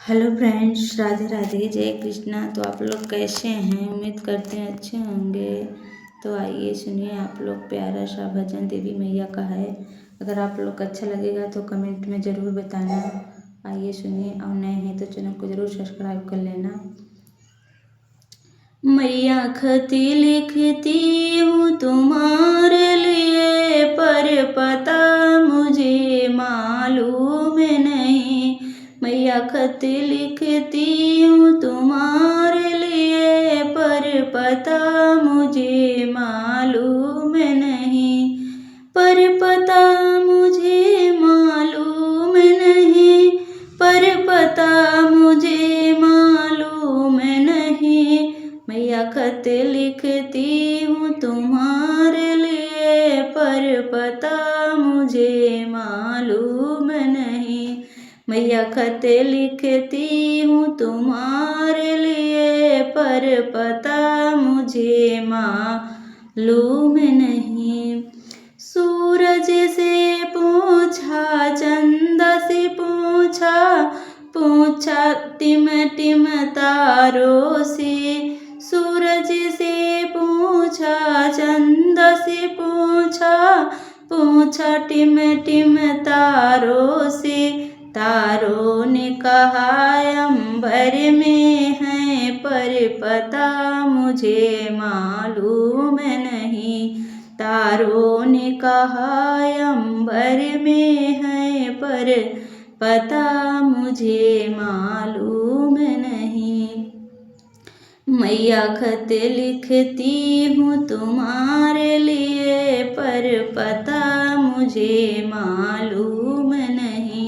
Hello friends, Radhe Radhe, जय कृष्णा। तो आप लोग कैसे हैं? उम्मीद करते हैं अच्छे होंगे। तो आइए सुनिए, आप लोग प्यारा सा भजन देवी मैया का है। अगर आप लोग को अच्छा लगेगा तो कमेंट में ज़रूर बताना। आइए सुनिए, और नए हैं तो चैनल को ज़रूर सब्सक्राइब कर लेना। मैया खती लिखती हूँ तुम्हारे लिए, पर पता मुझे मालूम नहीं। मैया खत लिखती हूँ तुम्हारे लिए, पर पता मुझे मालूम नहीं। पर पता मुझे मालूम नहीं, पर पता मुझे मालूम नहीं। मैया खत लिखती हूँ तुम्हारे लिए, पर पता मुझे मालूम नहीं। मैया खत लिखती हूँ तुम्हारे लिए, पर पता मुझे मालूम नहीं। सूरज से पूछा, चंदा से पूछा, पूछा टिम टिम तारों से। सूरज से पूछा, चंदा से पूछा, पूछा टिम टिम तारों से। तारों ने कहा अंबर में है, पर पता मुझे मालूम नहीं। तारों ने कहा अंबर में है, पर पता मुझे मालूम नहीं। मैया खत लिखती हूँ तुम्हारे लिए, पर पता मुझे मालूम नहीं।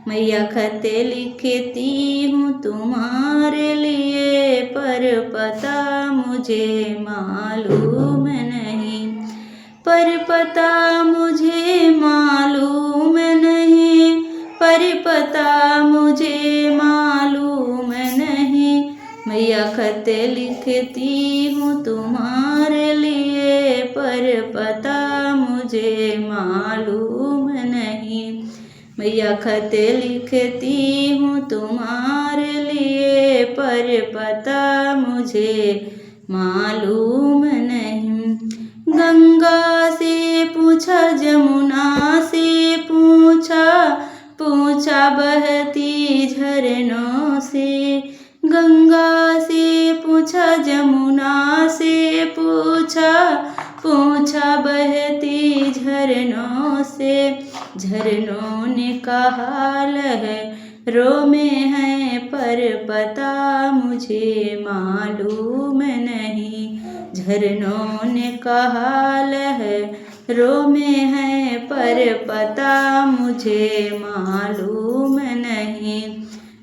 मैया खत लिखती हूँ तुम्हारे लिए, पर पता मुझे मालूम नहीं। पर पता मुझे मालूम नहीं, पर पता मुझे मालूम नहीं। मैया खत लिखती हूँ तुम्हारे लिए, पर पता मुझे मालूम नहीं। मैया खत लिखती हूँ तुम्हारे लिए, पर पता मुझे मालूम नहीं। गंगा से पूछा, जमुना से पूछा, पूछा बहती झरनों से। गंगा से पूछा, जमुना से पूछा, पूछा बहती झरनों से। झरनों ने कहा लहरों में है, पर पता मुझे मालूम नहीं। झरनों ने कहा लहरों में है, पर पता मुझे मालूम नहीं।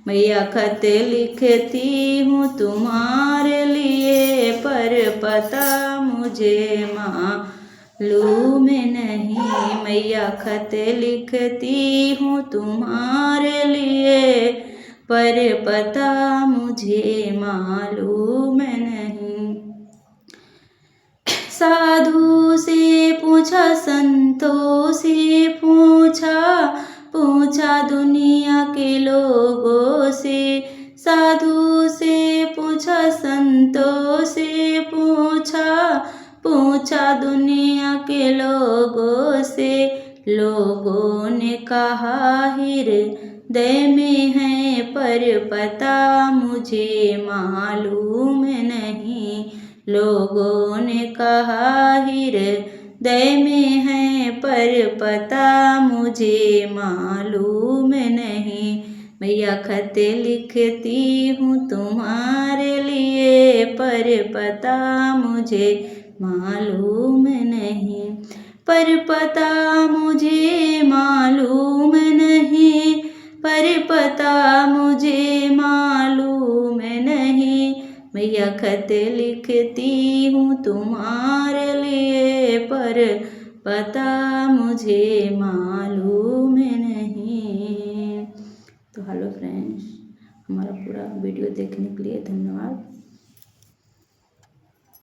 मैया खत लिखती हूँ तुम्हारे लिए, पर पता मुझे मालूम नहीं। मैया खत लिखती हूँ तुम्हारे लिए, पर पता मुझे मालूम नहीं। साधु से पूछा, संतों से पूछा, पूछा दुनिया के लोगों से। साधु से पूछा, संतों से पूछा, पूछा दुनिया के लोगों से। लोगों ने कहा हृदय में है, पर पता मुझे मालूम नहीं। लोगों ने कहा हृदय में है, पर पता मुझे मालूम नहीं। मैया खत लिखती हूँ तुम्हारे लिए, पर पता मुझे मालूम नहीं। पर पता मुझे मालूम नहीं, पर पता मुझे मालूम नहीं। मैया खत लिखती हूँ तुम्हारे लिए, पर पता मुझे मालूम नहीं। तो हेलो फ्रेंड्स, हमारा पूरा वीडियो देखने के लिए धन्यवाद।